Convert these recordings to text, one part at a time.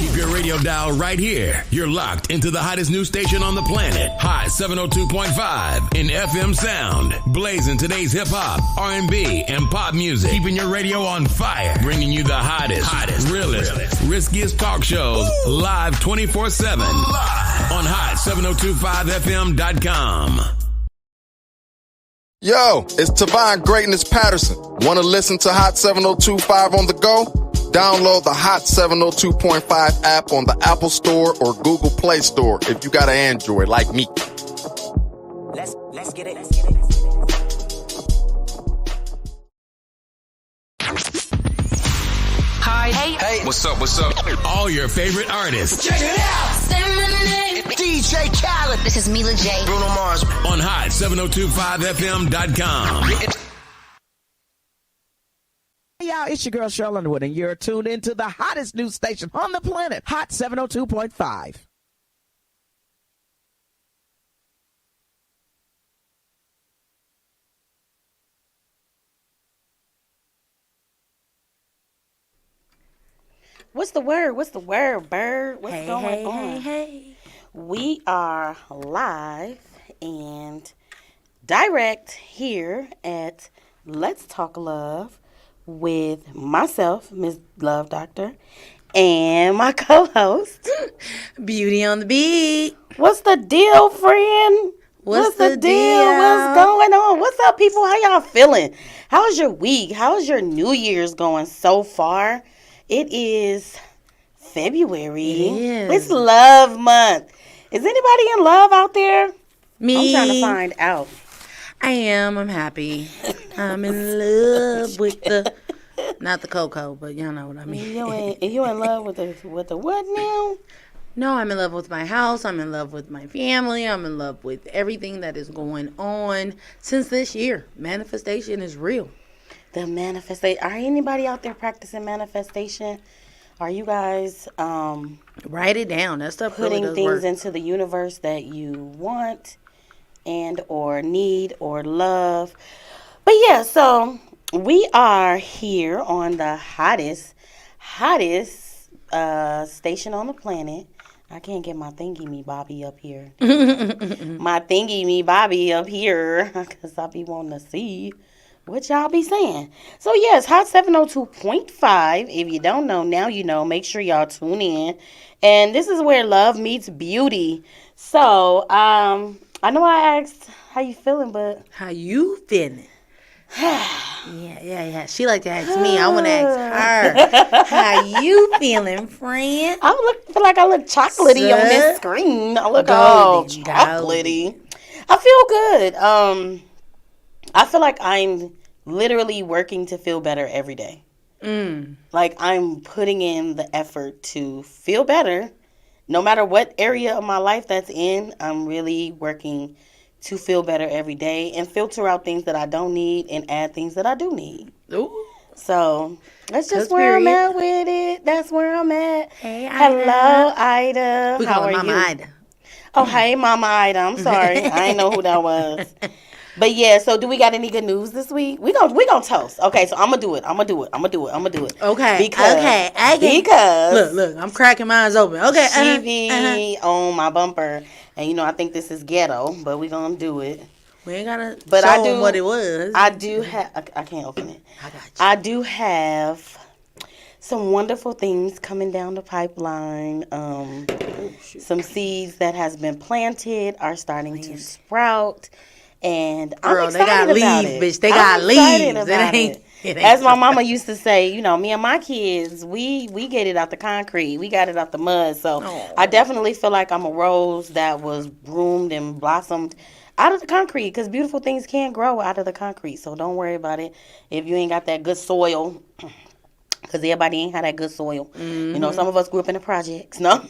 Keep your radio dial right here. You're locked into the hottest news station on the planet. Hot 702.5 in FM sound. Blazing today's hip-hop, R&B, and pop music. Keeping your radio on fire. Bringing you the hottest, realest, riskiest talk shows live 24/7. Live on hot7025fm.com. Yo, it's Tavon Greatness Patterson. Want to listen to Hot 7025 on the go? Download the Hot 702.5 app on the Apple Store or Google Play Store if you got an Android like me. Let's get it. Hi. Hey. What's up? All your favorite artists. Check it out. DJ Khaled. This is Mila J. Bruno Mars. On hot7025fm.com. Hey y'all, it's your girl Cheryl Underwood, and you're tuned into the hottest news station on the planet, Hot 702.5. What's the word, Bird? What's going on? Hey. We are live and direct here at Let's Talk Love with myself, Ms. Love Doctor, and my co-host, Beauty on the beat. What's the deal, friend? What's the deal? What's going on? What's up, people? How y'all feeling? How's your week? How's your New Year's going so far? It is February. It is. It's love month. Is anybody in love out there? Me. I'm trying to find out. I am. I'm happy. I'm in love with the, not the cocoa, but y'all know what I mean. You in love with the what now? No, I'm in love with my house. I'm in love with my family. I'm in love with everything that is going on since this year. Manifestation is real. The manifestation. Are anybody out there practicing manifestation? Are you guys Write it down. That stuff putting really does things work. into the universe that you want and or need or love? But yeah, so we are here on the hottest station on the planet. I can't get my thingy me Bobby up here. My thingy me Bobby up here because I be wanting to see what y'all be saying. So yes, Hot 702.5. If you don't know, now you know. Make sure y'all tune in. And this is where love meets beauty. So, I know I asked how you feeling, but How you feeling? Yeah. She like to ask me. I want to ask her. How you feeling, friend? feel like I look chocolatey on this screen. I look all chocolatey. I feel good. I feel like I'm literally working to feel better every day. Like I'm putting in the effort to feel better. No matter what area of my life that's in, I'm really working to feel better every day and filter out things that I don't need and add things that I do need. Ooh. So that's just where I'm at with it. That's where I'm at. Hey, Ida. Hello, Ida. We How call are her Mama you? Ida. Oh, hey, Mama Ida. I'm sorry. I didn't know who that was. But yeah, so do we got any good news this week? We gonna toast. Okay, so I'm gonna do it. Okay. Because Look, I'm cracking mine open. Okay. she be on my bumper, and I think this is ghetto, but we gonna do it. We ain't gotta But show I do them what it was. I do have. I can't open it. I got you. I do have some wonderful things coming down the pipeline. Some seeds that has been planted are starting to sprout. And Girl, I'm they got excited about leaves, it. bitch. They I'm got excited leaves. about It ain't. As my mama used to say, me and my kids, we get it out the concrete. We got it out the mud. So I definitely feel like I'm a rose that was bloomed and blossomed out of the concrete because beautiful things can grow out of the concrete. So don't worry about it if you ain't got that good soil because everybody ain't had that good soil. Some of us grew up in the projects, no?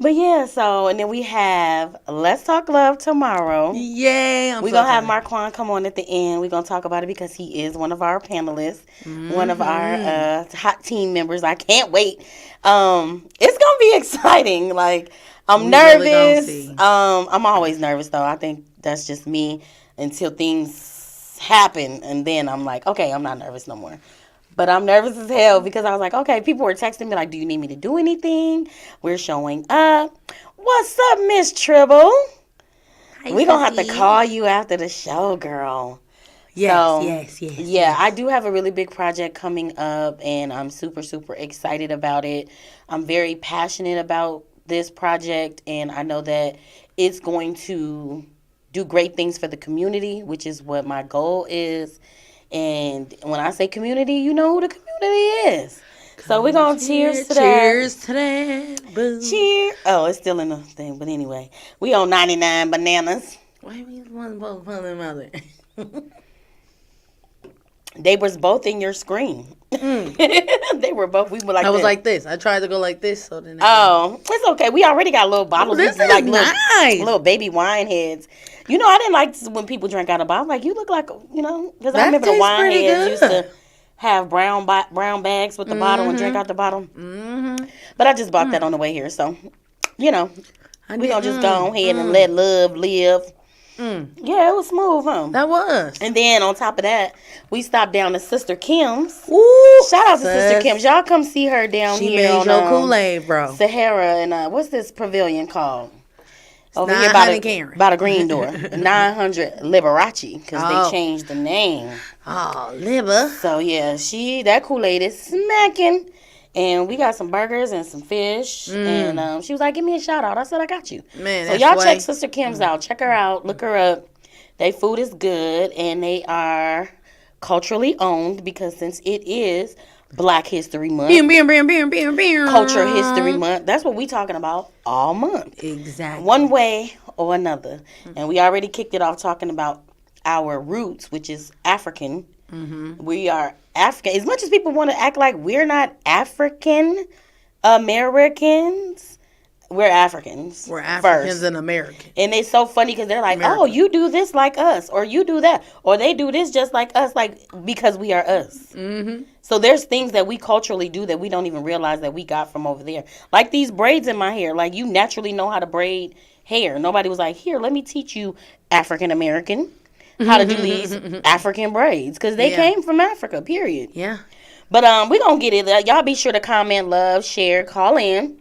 But yeah, and then we have Let's Talk Love tomorrow. Yay. We're going to have Marquand come on at the end. We're going to talk about it because he is one of our panelists, one of our hot team members. I can't wait. It's going to be exciting. Like, I'm nervous. Really I'm always nervous, though. I think that's just me until things happen. And then I'm like, okay, I'm not nervous no more. But I'm nervous as hell because I was like, okay, people were texting me like, do you need me to do anything? We're showing up. What's up, Miss Tribble? We're going to have to call you after the show, girl. Yes. Yeah, I do have a really big project coming up, and I'm super, super excited about it. I'm very passionate about this project, and I know that it's going to do great things for the community, which is what my goal is. And when I say community, you know who the community is. So we're going to cheers to that. Cheers to that. Boom. Cheers. Oh, it's still in the thing. But anyway, we on 99 bananas. Why are we one both pulling mother? They was both in your screen. They were both. We were like. I was like this. I tried to go like this, so then. It's okay. We already got little bottles. This is like nice. Little baby wine heads. You know, I didn't like when people drank out of bottle. Like, you look like, because I remember the wine heads used to have brown bags with the bottle and drink out the bottle. Mm-hmm. But I just bought that on the way here, so we gonna just go ahead and let love live. Yeah, it was smooth, huh? That was. And then on top of that, we stopped down to Sister Kim's. Ooh, shout out to Sister Kim's. Y'all come see her down she here made on your Kool-Aid, bro. Sahara and what's this pavilion called? Over here by the green door. 900 Liberace, because they changed the name. Oh, Liber. So yeah, that Kool-Aid is smacking. And we got some burgers and some fish. And she was like, give me a shout out. I said, I got you. Man, so y'all check Sister Kim's out. Check her out. Look her up. They food is good. And they are culturally owned, because since it is Black History Month. Culture History Month. That's what we talking about all month. Exactly. One way or another. And we already kicked it off talking about our roots, which is African. Mm-hmm. We are African. As much as people want to act like we're not African Americans, we're Africans. We're Africans first. and Americans. And it's so funny because they're like, oh, you do this like us, or you do that, or they do this just like us, like, because we are us. Mm-hmm. So there's things that we culturally do that we don't even realize that we got from over there. Like these braids in my hair. Like, you naturally know how to braid hair. Nobody was like, here, let me teach you, African American, how to do these African braids, because they came from Africa, period. Yeah. But we're going to get it. Y'all be sure to comment, love, share, call in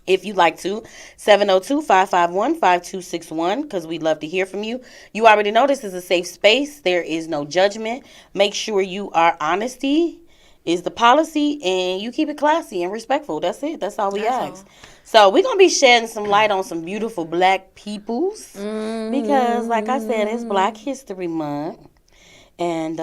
if you'd like to. 702-551-5261, because we'd love to hear from you. You already know this is a safe space. There is no judgment. Make sure you are honesty is the policy, and you keep it classy and respectful. That's it. That's all we ask. So we're going to be shedding some light on some beautiful Black peoples, because, like I said, it's Black History Month. And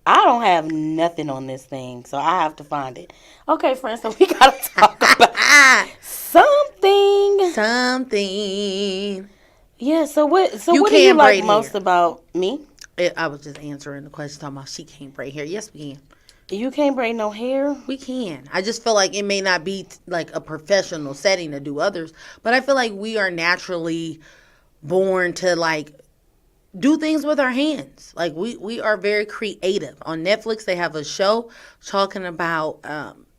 I don't have nothing on this thing, so I have to find it. Okay, friends, so we got to talk about something. Yeah, so what do you like most about me? I was just answering the question talking about she can't braid hair. Yes, we can. You can't braid no hair? We can. I just feel like it may not be like a professional setting to do others, but I feel like we are naturally born to like do things with our hands. Like we are very creative. On Netflix, they have a show talking about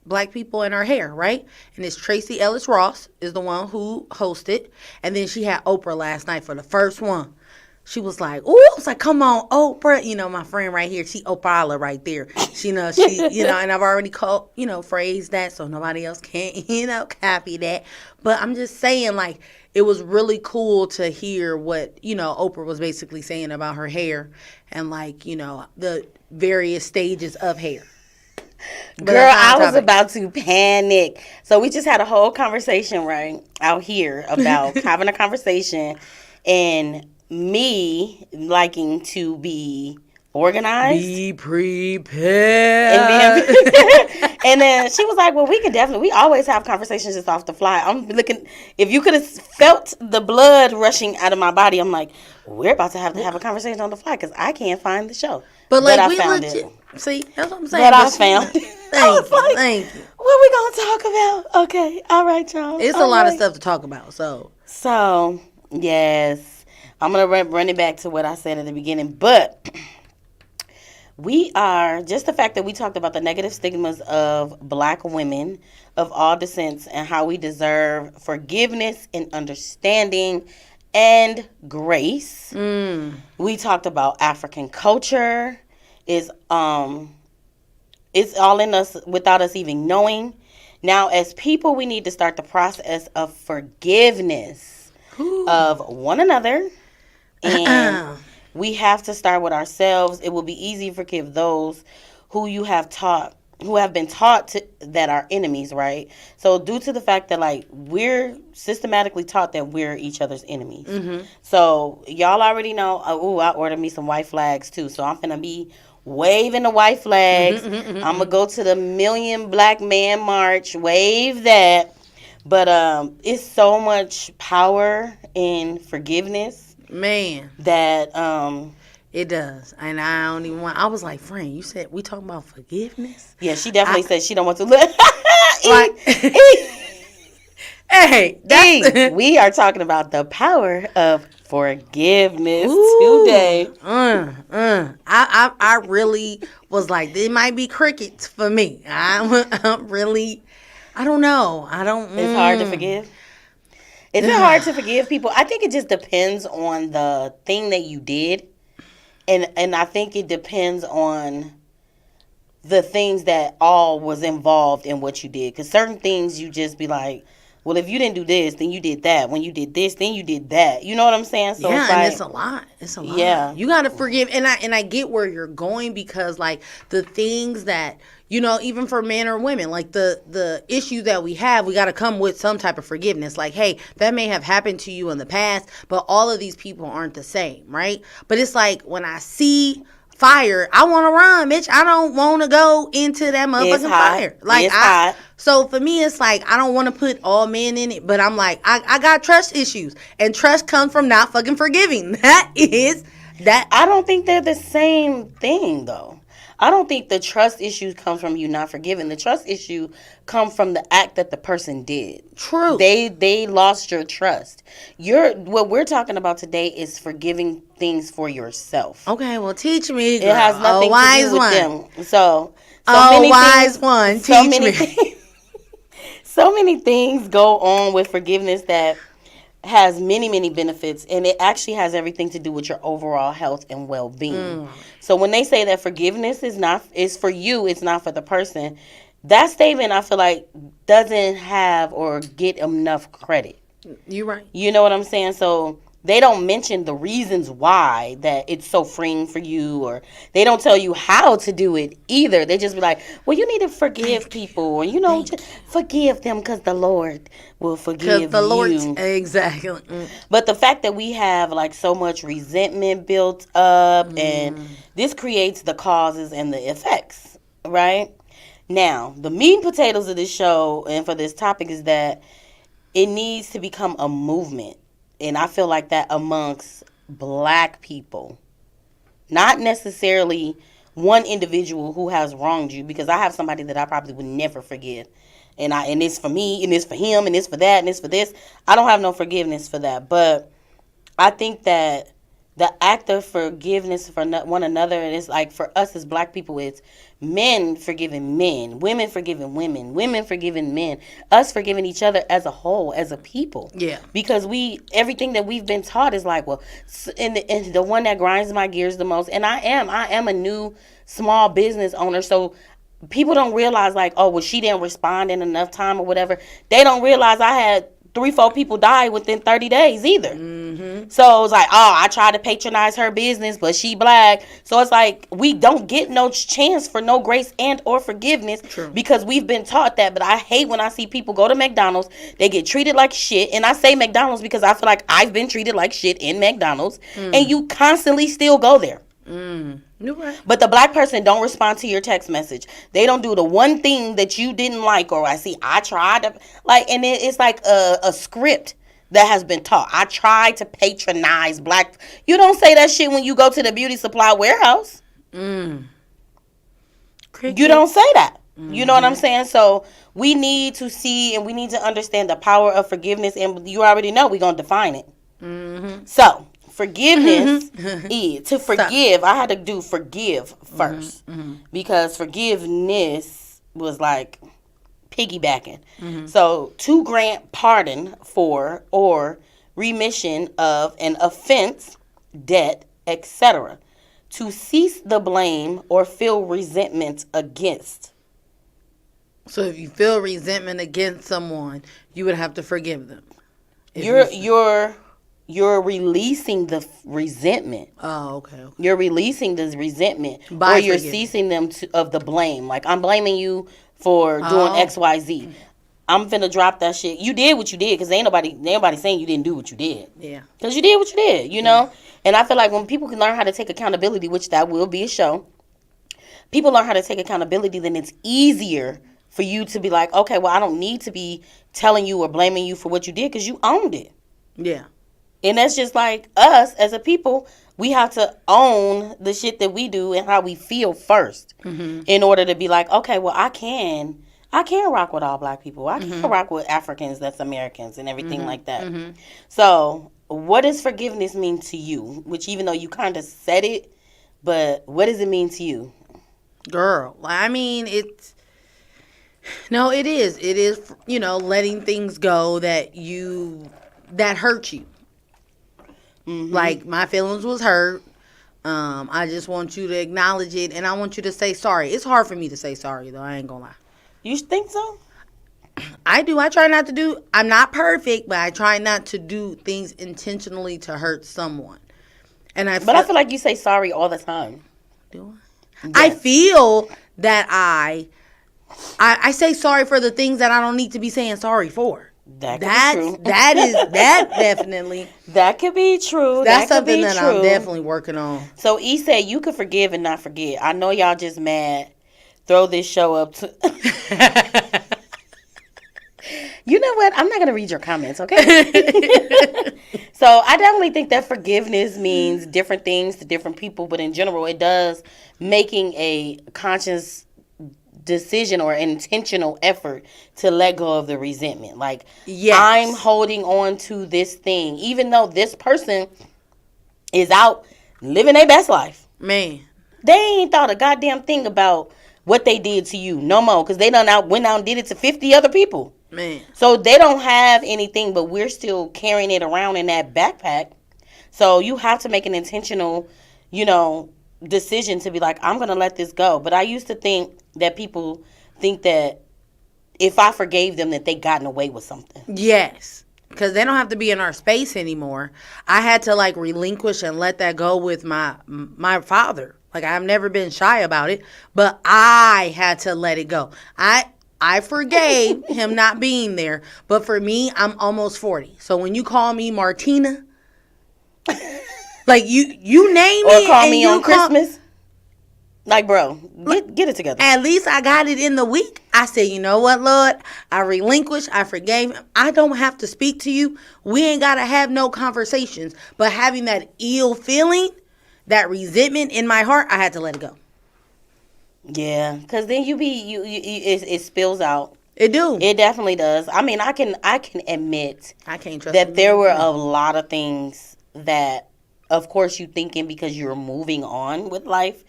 Black people and our hair, right? And it's Tracy Ellis Ross is the one who hosted, and then she had Oprah last night for the first one. She was like, ooh, I was like, come on, Oprah. You know, my friend right here, she Oprah right there. She and I've already phrased that so nobody else can, copy that. But I'm just saying, like, it was really cool to hear what, Oprah was basically saying about her hair and, like, the various stages of hair. Girl, I was about to panic. So we just had a whole conversation right out here about having a conversation and me liking to be organized. Be prepared. And then she was like, well, we always have conversations just off the fly. I'm looking, if you could have felt the blood rushing out of my body, I'm like, we're about to have a conversation on the fly because I can't find the show. But like, I found it. See, that's what I'm saying. But I found it. Thank you. What we going to talk about? Okay. All right, y'all. It's a lot of stuff to talk about, So, yes. I'm going to run it back to what I said at the beginning. But we are, just the fact that we talked about the negative stigmas of Black women of all descents and how we deserve forgiveness and understanding and grace. We talked about African culture is It's all in us without us even knowing. Now, as people, we need to start the process of forgiveness of one another. And we have to start with ourselves. It will be easy to forgive those who have been taught that are enemies, right? So due to the fact that, like, we're systematically taught that we're each other's enemies. Mm-hmm. So y'all already know, I ordered me some white flags too. So I'm going to be waving the white flags. I'm going to go to the Million Black Man March, wave that. But it's so much power in forgiveness. Man. That it does. And I don't even want, I was like, friend, you said we talking about forgiveness? Yeah, she definitely said she don't want to look. Like, hey, we are talking about the power of forgiveness today. I really was like, it might be crickets for me. I'm really, I don't know. It's hard to forgive. Is it hard to forgive people? I think it just depends on the thing that you did. And I think it depends on the things that all was involved in what you did. Because certain things you just be like, well, if you didn't do this, then you did that. When you did this, then you did that. You know what I'm saying? So yeah, it's like, and it's a lot. It's a lot. Yeah. You got to forgive. And I get where you're going, because, like, the things that, you know, even for men or women, like the issue that we have, we got to come with some type of forgiveness. Like, hey, that may have happened to you in the past, but all of these people aren't the same, right? But it's like, when I see fire, I want to run, bitch. I don't want to go into that motherfucking fire. Like, it's hot. So for me, it's like, I don't want to put all men in it, but I'm like, I got trust issues, and trust comes from not fucking forgiving. That is that. I don't think they're the same thing, though. I don't think the trust issue comes from you not forgiving. The trust issue comes from the act that the person did. True. They lost your trust. What we're talking about today is forgiving things for yourself. Okay, well, teach me, girl. It has nothing to do with them. So teach me. So many things go on with forgiveness that has many, many benefits, and it actually has everything to do with your overall health and well-being. So when they say that forgiveness is for you, it's not for the person, that statement, I feel like, doesn't have or get enough credit. You're right. You know what I'm saying? So they don't mention the reasons why that it's so freeing for you, or they don't tell you how to do it either. They just be like, well, you need to forgive people, or, you know, just forgive them because the Lord will forgive you. Exactly. But the fact that we have, like, so much resentment built up, and this creates the causes and the effects, right? Now, the meat and potatoes of this show and for this topic is that it needs to become a movement. And I feel like that amongst black people, not necessarily one individual who has wronged you, because I have somebody that I probably would never forgive. And it's for me, and it's for him, and it's for that, and it's for this. I don't have no forgiveness for that. But I think that the act of forgiveness for one another, and it's like, for us as black people, it's men forgiving men, women forgiving women, women forgiving men, us forgiving each other as a whole, as a people. Yeah. Because everything that we've been taught is like, well, and the one that grinds my gears the most, and I am a new small business owner, so people don't realize, like, oh, well, she didn't respond in enough time or whatever. They don't realize I had 3-4 people die within 30 days either. So it's like, oh, I tried to patronize her business, but she black. So it's like, we don't get no chance for no grace and or forgiveness. True. Because we've been taught that. But I hate when I see people go to McDonald's, they get treated like shit. And I say McDonald's because I feel like I've been treated like shit in McDonald's. And you constantly still go there. Right. But the black person don't respond to your text message. They don't do the one thing that you didn't like, or I tried to, like, and it's like a script that has been taught. I tried to patronize black. You don't say that shit when you go to the beauty supply warehouse. You don't say that. You know what I'm saying? So we need to see, and we need to understand the power of forgiveness, and you already know we're going to define it. So forgiveness is to forgive. I had to do forgive first because forgiveness was like piggybacking. So to grant pardon for or remission of an offense, debt, etc. to cease the blame or feel resentment against. So if you feel resentment against someone, you would have to forgive them. You're releasing the resentment. Oh, okay. You're releasing this resentment, By or you're forgiving. ceasing them of the blame. Like, I'm blaming you for doing X, Y, Z. I'm finna drop that shit. You did what you did, because ain't nobody saying you didn't do what you did. Yeah. Because you did what you did, you know? And I feel like when people can learn how to take accountability, which that will be a show, people learn how to take accountability, then it's easier for you to be like, okay, well, I don't need to be telling you or blaming you for what you did, because you owned it. Yeah. And that's just like us as a people. We have to own the shit that we do and how we feel first, in order to be like, okay, well, I can rock with all black people. I can rock with Africans that's Americans and everything like that. So what does forgiveness mean to you? Which, even though you kind of said it, but what does it mean to you? Girl, I mean, it is, letting things go that hurt you. Like, my feelings was hurt. I just want you to acknowledge it, and I want you to say sorry. It's hard for me to say sorry, though. I ain't gonna lie. You think so? I do. I try not to do. I'm not perfect, but I try not to do things intentionally to hurt someone. And I feel like you say sorry all the time. Do I? Yes. I feel that I say sorry for the things that I don't need to be saying sorry for. That definitely. That could be true. That's something that I'm definitely working on. So E said you could forgive and not forget. I know y'all just mad. Throw this show up to. You know what? I'm not gonna read your comments, okay? So I definitely think that forgiveness means different things to different people, but in general, it does making a conscious decision or intentional effort to let go of the resentment. Like, yes, I'm holding on to this thing, even though this person is out living their best life. Man, they ain't thought a goddamn thing about what they did to you no more, because they went out and did it to 50 other people. Man, so they don't have anything, but we're still carrying it around in that backpack. So you have to make an intentional, decision to be like, I'm gonna let this go. But I used to think that people think that if I forgave them, that they gotten away with something. Yes, because they don't have to be in our space anymore. I had to relinquish and let that go with my father. Like, I've never been shy about it, but I had to let it go. I forgave him not being there, but for me, I'm almost 40. So when you call me Martina, like you name or me, call me on Christmas. Like, bro, get it together. At least I got it in the week. I said, you know what, Lord? I relinquished. I forgave him. I don't have to speak to you. We ain't got to have no conversations. But having that ill feeling, that resentment in my heart, I had to let it go. Yeah, because then it spills out. It do. It definitely does. I mean, I can admit I can't trust that there were a lot of things that, of course, you thinking because you're moving on with life,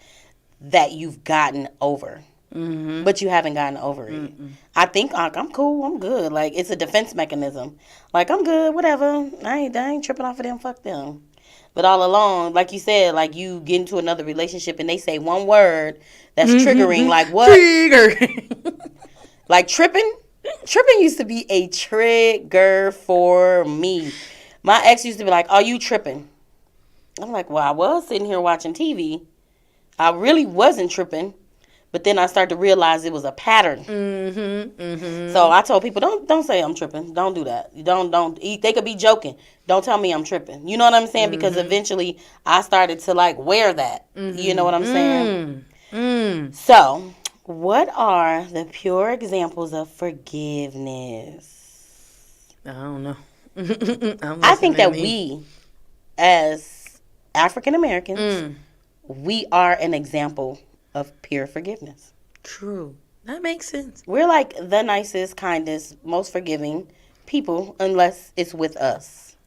that you've gotten over. Mm-hmm. But you haven't gotten over it. Mm-mm. I think I'm cool. I'm good. Like, it's a defense mechanism. Like, I'm good. Whatever. I ain't tripping off of them. Fuck them. But all along, like you said, like, you get into another relationship and they say one word that's triggering. Like, what? Trigger. Like, tripping. Tripping used to be a trigger for me. My ex used to be like, "Oh, you tripping?" I'm like, well, I was sitting here watching TV. I really wasn't tripping. But then I started to realize it was a pattern. Mm-hmm, mm-hmm. So I told people, don't say I'm tripping. Don't do that. Don't. They could be joking. Don't tell me I'm tripping. You know what I'm saying? Mm-hmm. Because eventually I started to wear that. Mm-hmm. You know what I'm saying? Mm-hmm. So what are the pure examples of forgiveness? I don't know. I think that we, as African Americans, we are an example of pure forgiveness. True. That makes sense. We're like the nicest, kindest, most forgiving people, unless it's with us.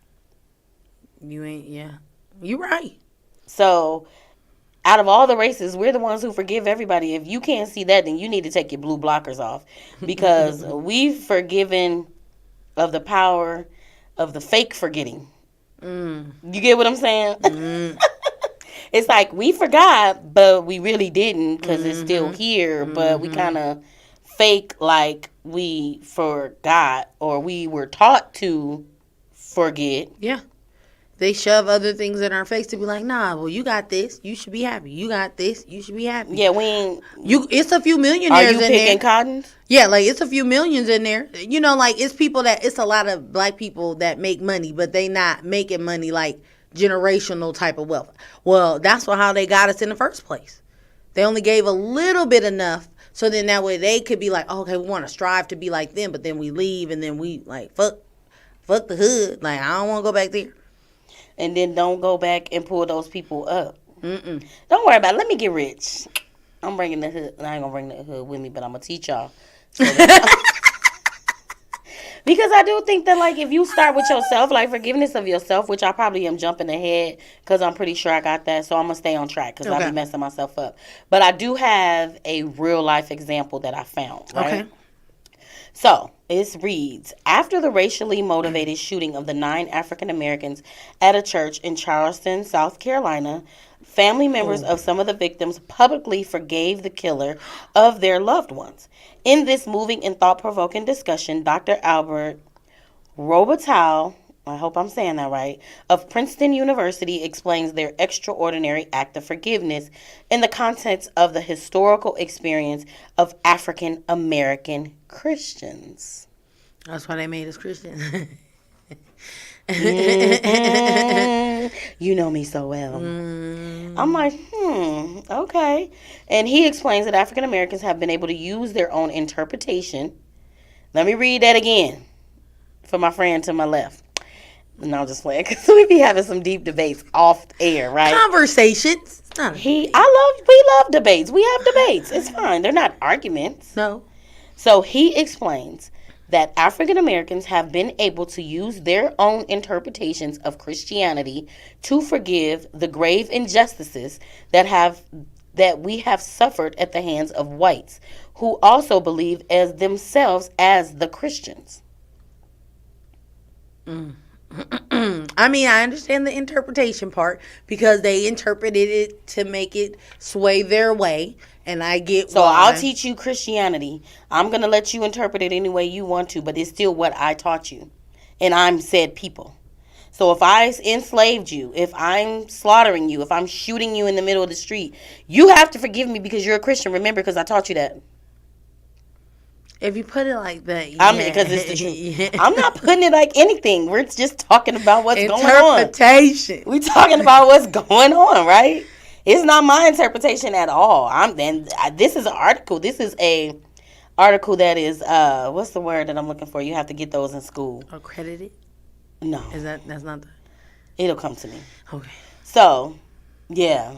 Yeah. You're right. So, out of all the races, we're the ones who forgive everybody. If you can't see that, then you need to take your blue blockers off. Because we've forgiven of the power of the fake forgetting. You get what I'm saying? It's like we forgot, but we really didn't because it's still here. But we kind of fake like we forgot or we were taught to forget. Yeah. They shove other things in our face to be like, nah, well, you got this. You should be happy. You got this. You should be happy. Yeah, we ain't. It's a few millionaires in there. Are you picking cottons? Yeah, like, it's a few millions in there. You know, like, it's a lot of black people that make money, but they not making money like generational type of wealth. Well, that's how they got us in the first place. They only gave a little bit enough, so then that way they could be like, oh, okay, we want to strive to be like them, but then we leave, and then we, like, fuck the hood. Like, I don't want to go back there. And then don't go back and pull those people up. Mm-mm. Don't worry about it. Let me get rich. I'm bringing the hood. I ain't going to bring the hood with me, but I'm going to teach y'all. So because I do think that, like, if you start with yourself, like forgiveness of yourself, which I probably am jumping ahead because I'm pretty sure I got that. So I'm going to stay on track because I'll be messing myself up. But I do have a real life example that I found, right? Okay. So, it reads, after the racially motivated shooting of the 9 African Americans at a church in Charleston, South Carolina, family members of some of the victims publicly forgave the killer of their loved ones. In this moving and thought-provoking discussion, Dr. Albert Robital, I hope I'm saying that right, of Princeton University explains their extraordinary act of forgiveness in the context of the historical experience of African American Christians. That's why they made us Christians. You know me so well. I'm like, okay. And he explains that African Americans have been able to use their own interpretation. Let me read that again for my friend to my left. No, I'm just playing because we be having some deep debates off air, right? Conversations. We love debates. We have debates. It's fine. They're not arguments. No. So he explains that African Americans have been able to use their own interpretations of Christianity to forgive the grave injustices that we have suffered at the hands of whites, who also believe as themselves as the Christians. I mean, I understand the interpretation part because they interpreted it to make it sway their way, and I get so why. I'll teach you Christianity. I'm going to let you interpret it any way you want to, but it's still what I taught you, and I'm said people. So if I enslaved you, if I'm slaughtering you, if I'm shooting you in the middle of the street, you have to forgive me because you're a Christian. Remember, because I taught you that. If you put it like that, yeah. Because it's the truth. Yeah. I'm not putting it like anything. We're just talking about what's going on. Interpretation. We're talking about what's going on, right? It's not my interpretation at all. This is an article. This is a article that is what's the word that I'm looking for? You have to get those in school. Accredited? No. That's not the... It'll come to me. Okay. So, yeah.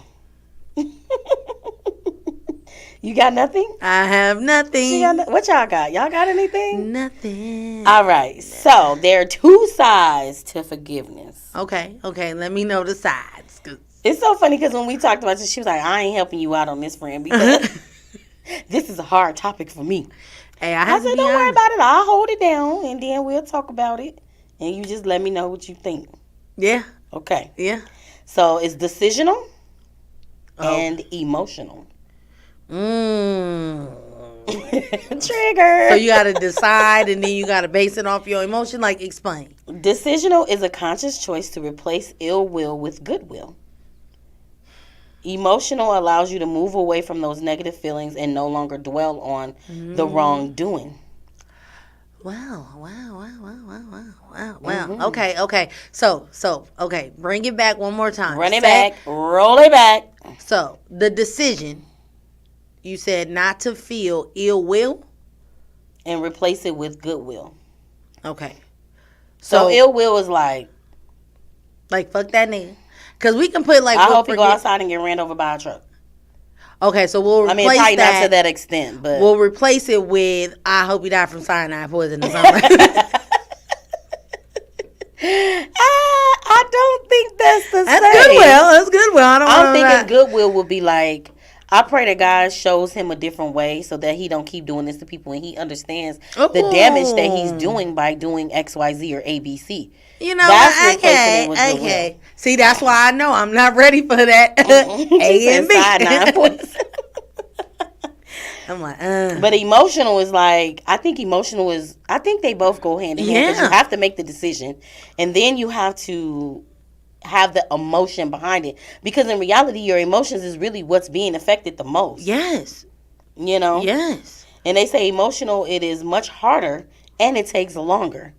You got nothing? I have nothing. What y'all got? Y'all got anything? Nothing. All right. So, there are 2 sides to forgiveness. Okay. Let me know the sides. It's so funny because when we talked about this, she was like, I ain't helping you out on this, friend, because this is a hard topic for me. Hey, I said, don't worry about it. I'll hold it down, and then we'll talk about it, and you just let me know what you think. Yeah. Okay. Yeah. So, it's decisional and emotional. Trigger. So you got to decide and then you got to base it off your emotion. Like, explain. Decisional is a conscious choice to replace ill will with goodwill. Emotional allows you to move away from those negative feelings and no longer dwell on the wrongdoing. Wow. Okay. So, okay. Bring it back one more time. Run it back. Roll it back. So, the decision... You said not to feel ill will? And replace it with goodwill. Okay. So ill will is like... Like, fuck that nigga. Because we can put like... I hope you go outside and get ran over by a truck. Okay, so we'll replace probably that. Not to that extent, but... We'll replace it with, I hope you die from cyanide poison or something. I don't think that's the same. That's goodwill. I'm thinking goodwill would be like... I pray that God shows him a different way so that he don't keep doing this to people and he understands the damage that he's doing by doing X, Y, Z, or ABC. You know, okay. See, that's why I know I'm not ready for that. A and B. Side 9 points. I'm like, But emotional is like, I think they both go hand in hand. Because you have to make the decision. And then you have to have the emotion behind it. Because in reality, your emotions is really what's being affected the most. Yes. You know? Yes. And they say emotional, it is much harder and it takes longer.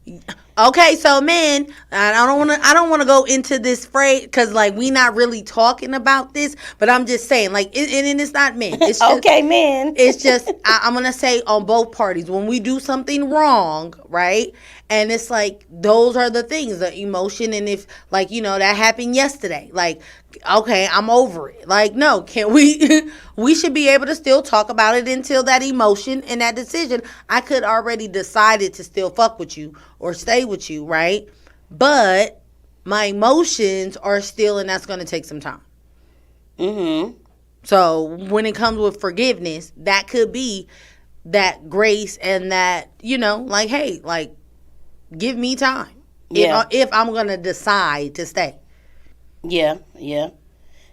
Okay, so man, I don't want to go into this phrase because like we not really talking about this, but I'm just saying like, and it's not men. It's just, okay, man. It's just I'm gonna say on both parties when we do something wrong, right? And it's like those are the things, the emotion, and if like that happened yesterday, like okay, I'm over it. Like no, can we? We should be able to still talk about it until that emotion and that decision. I could already decided to still fuck with you or stay with you, right? But my emotions are still, and that's going to take some time. So when it comes with forgiveness, that could be that grace and that, like, hey, like, give me time. Yeah. If I'm going to decide to stay. Yeah.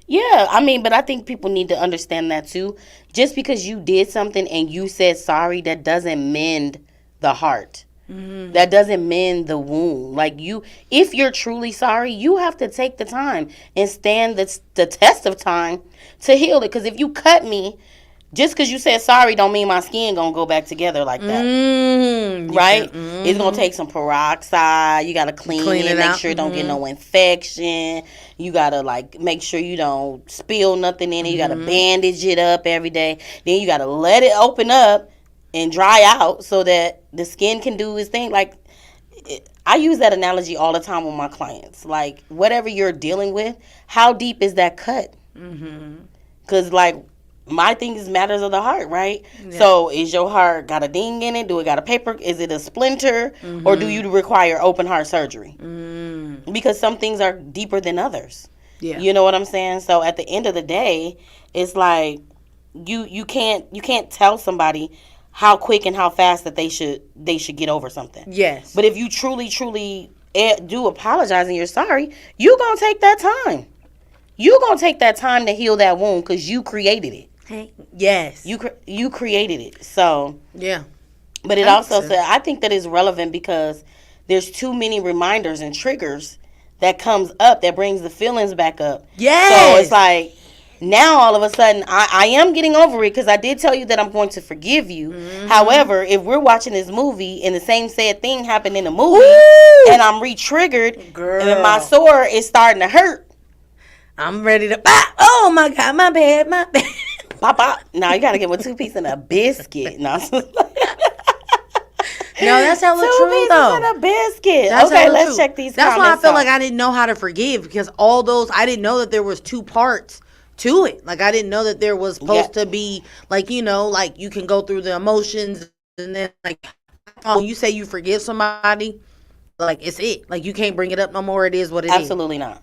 I mean, but I think people need to understand that too. Just because you did something and you said sorry, that doesn't mend the heart. That doesn't mend the wound. Like if you're truly sorry, you have to take the time and stand the test of time to heal it. Because if you cut me, just because you said sorry don't mean my skin gonna go back together like that. Right? It's gonna take some peroxide. You gotta clean it, make sure it don't get no infection. You gotta like make sure you don't spill nothing in it. You gotta bandage it up every day. Then you gotta let it open up and dry out so that the skin can do its thing. Like, I use that analogy all the time with my clients. Like, whatever you're dealing with, how deep is that cut? Because, like, my thing is matters of the heart, right? Yeah. So, is your heart got a ding in it? Do it got a paper? Is it a splinter? Or do you require open heart surgery? Because some things are deeper than others. Yeah. You know what I'm saying? So, at the end of the day, it's like, you can't tell somebody how quick and how fast that they should get over something. Yes. But if you truly do apologize and you're sorry, you gonna take that time. You gonna take that time to heal that wound because you created it. Hey. Yes. You created it. So yeah. But it also said I think that is relevant because there's too many reminders and triggers that comes up that brings the feelings back up. Yes. So it's like. Now, all of a sudden, I am getting over it because I did tell you that I'm going to forgive you. However, if we're watching this movie and the same sad thing happened in the movie and I'm re-triggered and my sore is starting to hurt. I'm ready to, oh my God, my bad. Pop, pop. Now you got to get with 2 pieces and a biscuit. No, that's hella true, though. And a biscuit. That's okay, let's true. Check these That's why I feel like I didn't know how to forgive because all those, I didn't know that there was 2 parts to it. Like I didn't know that there was supposed to be like like you can go through the emotions and then like when you say you forgive somebody, like it's it. Like you can't bring it up no more. It is what it is. Absolutely not.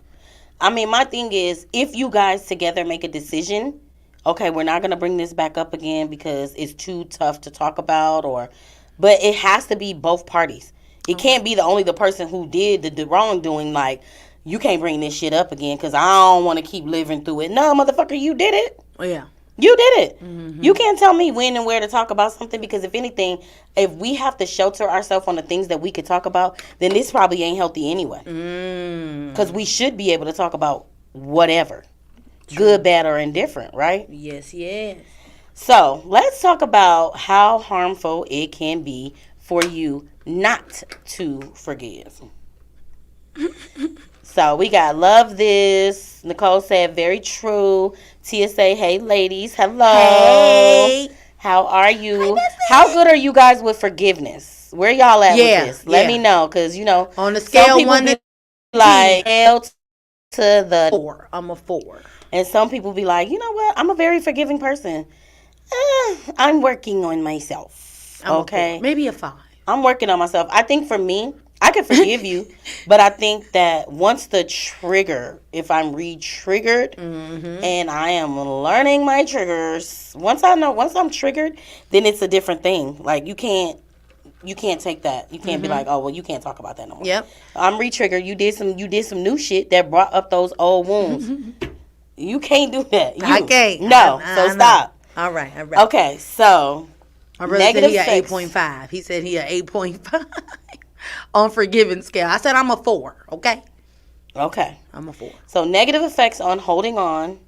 I mean, my thing is if you guys together make a decision, okay, we're not gonna bring this back up again because it's too tough to talk about but it has to be both parties. It can't be the person who did the wrongdoing like you can't bring this shit up again because I don't want to keep living through it. No, motherfucker, you did it. Oh, yeah. You did it. You can't tell me when and where to talk about something because if anything, if we have to shelter ourselves on the things that we could talk about, then this probably ain't healthy anyway. Because we should be able to talk about whatever. True. Good, bad, or indifferent, right? Yes, yes. So, let's talk about how harmful it can be for you not to forgive. So we got love this. Nicole said very true. Tia say, hey ladies, hello. Hey. How are you? How good are you guys with forgiveness? Where y'all at with this? Let me know, cause on the scale 1 to like L to the 4. I'm a 4. And some people be like, you know what? I'm a very forgiving person. I'm working on myself. Okay, maybe a 5. I'm working on myself. I think for me, I can forgive you, but I think that once the trigger, if I'm re-triggered and I am learning my triggers, once I'm triggered, then it's a different thing. Like you can't you can't take that. You can't be like, oh, well, you can't talk about that no more. Yep. I'm re-triggered. You did some new shit that brought up those old wounds. You can't do that. I can't. No. So stop. All right. Okay, so my brother said he a 8.5. He said he a 8.5 on forgiving scale. I said I'm a 4. Okay. I'm a 4. So negative effects on holding on.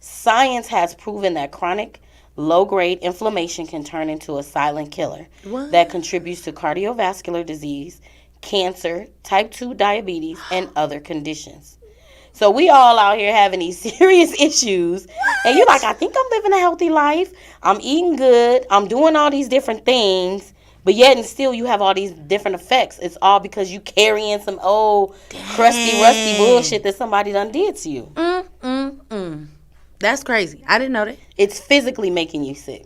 Science has proven that chronic low-grade inflammation can turn into a silent killer that contributes to cardiovascular disease, cancer, type 2 diabetes, and other conditions. So we all out here having these serious issues. And you're like, I think I'm living a healthy life. I'm eating good. I'm doing all these different things. But yet and still you have all these different effects. It's all because you carrying some old, crusty, rusty bullshit that somebody done did to you. That's crazy. I didn't know that. It's physically making you sick.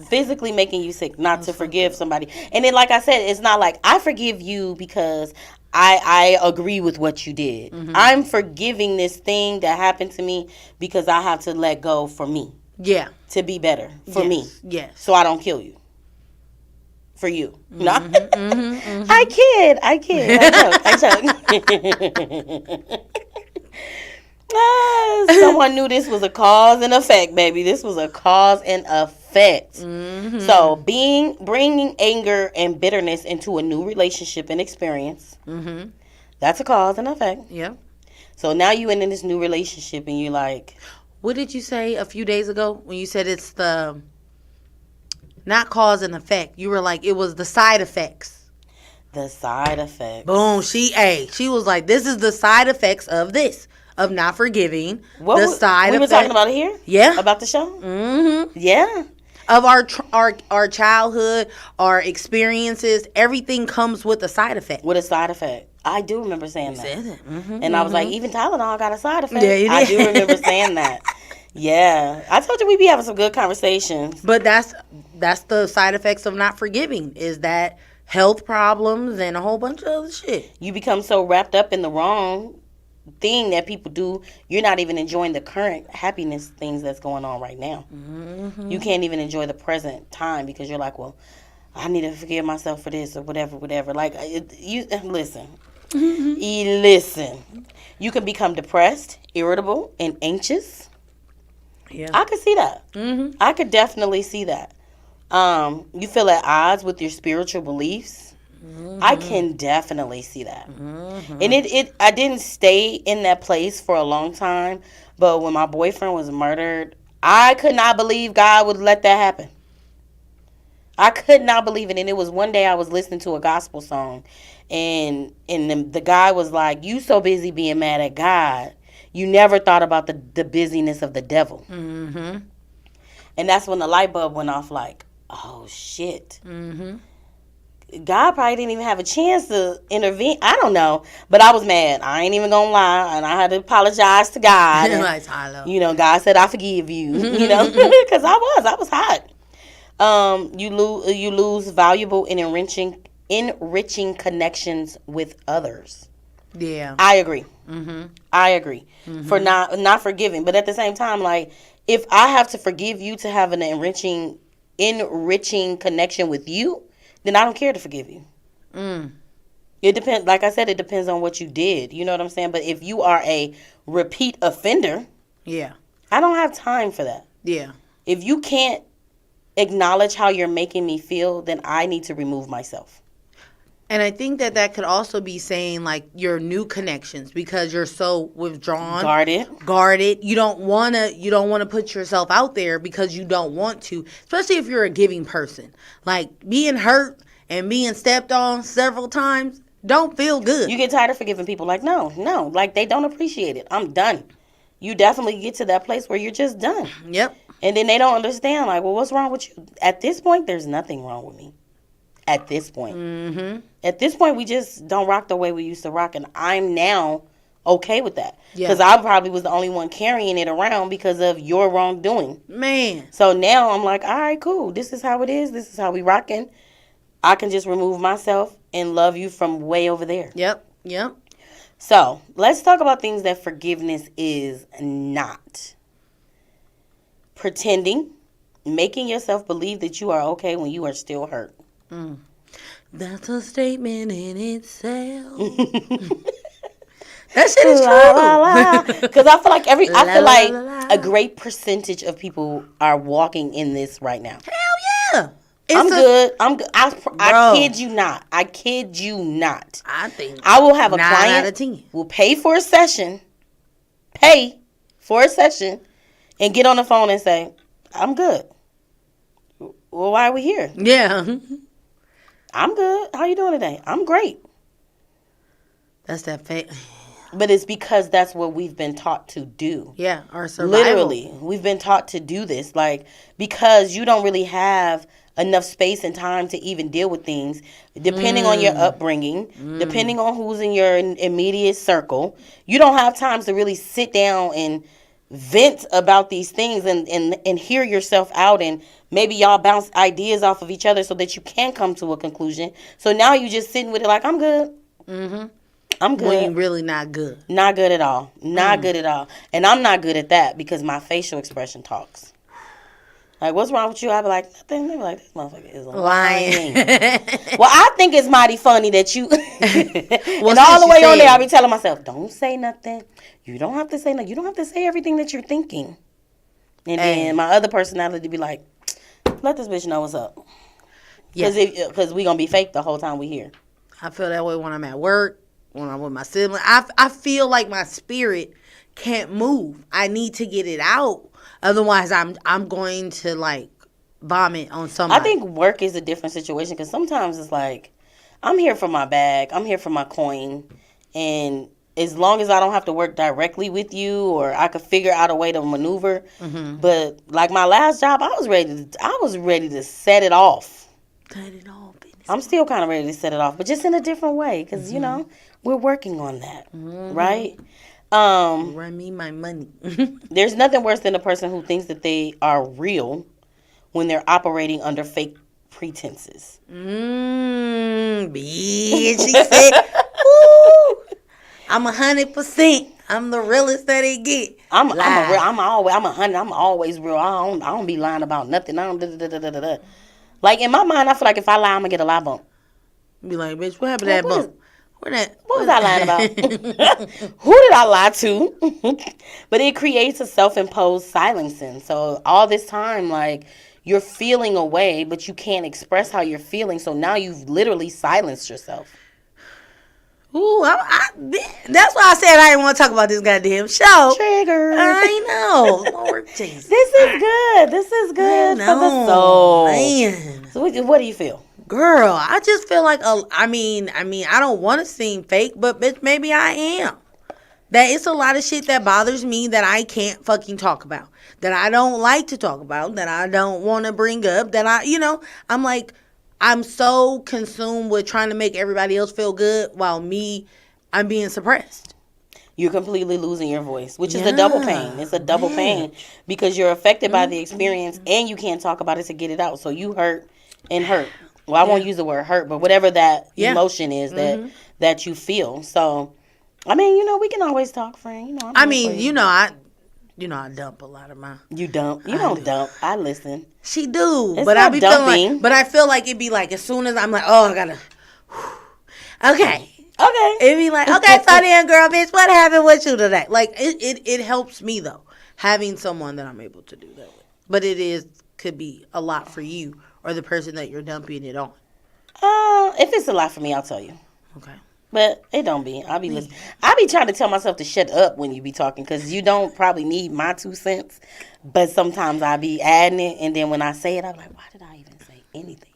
Physically making you sick not to forgive somebody. And then, like I said, it's not like I forgive you because I agree with what you did. I'm forgiving this thing that happened to me because I have to let go for me. Yeah. To be better for me. Yes. So I don't kill you. For you. No. I kid. I joke. Someone knew this was a cause and effect, baby. This was a cause and effect. So, bringing anger and bitterness into a new relationship and experience, that's a cause and effect. Yeah. So now you in this new relationship and you're like, what did you say a few days ago when you said it's the not cause and effect? You were like, it was the side effects. The side effects. Boom. She was like, this is the side effects of this. Of not forgiving. We were talking about it here? Yeah. About the show? Mm-hmm. Yeah. Of our childhood, our experiences, everything comes with a side effect. With a side effect. I do remember saying that. Said it. And I was like, even Tylenol got a side effect. Yeah, you did. I do remember saying that. Yeah. I told you we'd be having some good conversations. But that's the side effects of not forgiving, is that health problems and a whole bunch of other shit. You become so wrapped up in the wrong thing that people do, you're not even enjoying the current happiness things that's going on right now. You can't even enjoy the present time because you're like, well, I need to forgive myself for this or whatever. Like, listen. Listen. You can become depressed, irritable, and anxious. Yeah. I could see that. I could definitely see that. You feel at odds with your spiritual beliefs. I can definitely see that. And I didn't stay in that place for a long time, but when my boyfriend was murdered, I could not believe God would let that happen. I could not believe it. And it was one day I was listening to a gospel song, and the guy was like, you so busy being mad at God, you never thought about the busyness of the devil. And that's when the light bulb went off, like, oh, shit. God probably didn't even have a chance to intervene. I don't know. But I was mad. I ain't even going to lie. And I had to apologize to God. And, God said, I forgive you. Because I was hot. You lose valuable and enriching connections with others. Yeah. I agree. I agree. For not forgiving. But at the same time, like, if I have to forgive you to have an enriching connection with you, then I don't care to forgive you. It depends. Like I said, it depends on what you did. You know what I'm saying? But if you are a repeat offender, yeah, I don't have time for that. Yeah. If you can't acknowledge how you're making me feel, then I need to remove myself. And I think that could also be saying, like, your new connections, because you're so withdrawn, guarded. You don't want to put yourself out there because you don't want to, especially if you're a giving person. Like, being hurt and being stepped on several times don't feel good. You get tired of forgiving people. Like, no, like, they don't appreciate it. I'm done. You definitely get to that place where you're just done. Yep. And then they don't understand, like, well, what's wrong with you? At this point, there's nothing wrong with me. At this point. At this point, we just don't rock the way we used to rock. And I'm now okay with that. Because I probably was the only one carrying it around because of your wrongdoing. Man. So now I'm like, all right, cool. This is how it is. This is how we rocking. I can just remove myself and love you from way over there. Yep. So let's talk about things that forgiveness is not. Pretending. Making yourself believe that you are okay when you are still hurt. That's a statement in itself. That shit is true. Because I feel like I feel like la. a great percentage of people are walking in this right now. Hell yeah. I'm good. I kid you not. I kid you not. I think I will have a 9 client out of 10. will pay for a session, and get on the phone and say, "I'm good." Well, why are we here? Yeah. I'm good. How you doing today? I'm great. That's that fake. But it's because that's what we've been taught to do. Yeah, our survival. Literally, we've been taught to do this. Like, because you don't really have enough space and time to even deal with things, depending on your upbringing, depending on who's in your immediate circle. You don't have time to really sit down and vent about these things and hear yourself out, and maybe y'all bounce ideas off of each other so that you can come to a conclusion. So now you just sitting with it like, I'm good. I'm good. When you really not good. Not good at all. Not good at all. And I'm not good at that because my facial expression talks. Like, what's wrong with you? I be like, nothing. They be like, this motherfucker is lying. Well, I think it's mighty funny that you... and all the way on there, I be telling myself, don't say nothing. You don't have to say nothing. You don't have to say everything that you're thinking. And then my other personality be like, let this bitch know what's up. Because we going to be fake the whole time we here. I feel that way when I'm at work, when I'm with my sibling. I feel like my spirit can't move. I need to get it out. Otherwise, I'm going to, like, vomit on somebody. I think work is a different situation because sometimes it's like, I'm here for my bag. I'm here for my coin. And as long as I don't have to work directly with you, or I could figure out a way to maneuver. But, like, my last job, I was ready to set it off. Set it off. I'm still kind of ready to set it off, but just in a different way because, you know, we're working on that, right? Run me my money. There's nothing worse than a person who thinks that they are real when they're operating under fake pretenses. Bitch, she said, "Ooh, I'm 100%. I'm the realest that it get." I'm 100. I'm always real. I don't be lying about nothing. I don't. Like, in my mind, I feel like if I lie, I'm gonna get a lie bump. Be like, bitch, what happened to that bump? What was I lying about? Who did I lie to? But it creates a self-imposed silencing. So all this time, like, you're feeling away, but you can't express how you're feeling. So now you've literally silenced yourself. Ooh, that's why I said I didn't want to talk about this goddamn show. Trigger. I know. Lord Jesus. This is good. This is good for the soul. Man. So what do you feel? Girl, I just feel like, I mean, I don't want to seem fake, but bitch, maybe I am. That it's a lot of shit that bothers me that I can't fucking talk about. That I don't like to talk about. That I don't want to bring up. That I'm like, I'm so consumed with trying to make everybody else feel good while I'm being suppressed. You're completely losing your voice, which is a double pain. It's a double pain because you're affected by the experience and you can't talk about it to get it out. So you hurt and hurt. Well, I won't use the word hurt, but whatever that emotion is that you feel. So, I mean, we can always talk, friend. I dump a lot of my. You dump. You don't dump. I listen. She do, it's but I be dumping. feeling like. But I feel like it'd be like as soon as I'm like, oh, I gotta. Okay. It'd be like, okay, so then, girl, bitch, what happened with you today? Like it helps me though, having someone that I'm able to do that with. But could be a lot for you or the person that you're dumping it on. If it's a lot for me, I'll tell you. Okay. But it don't be. I be listening. I be trying to tell myself to shut up when you be talking because you don't probably need my 2 cents. But sometimes I be adding it, and then when I say it, I'm like, why did I even say anything?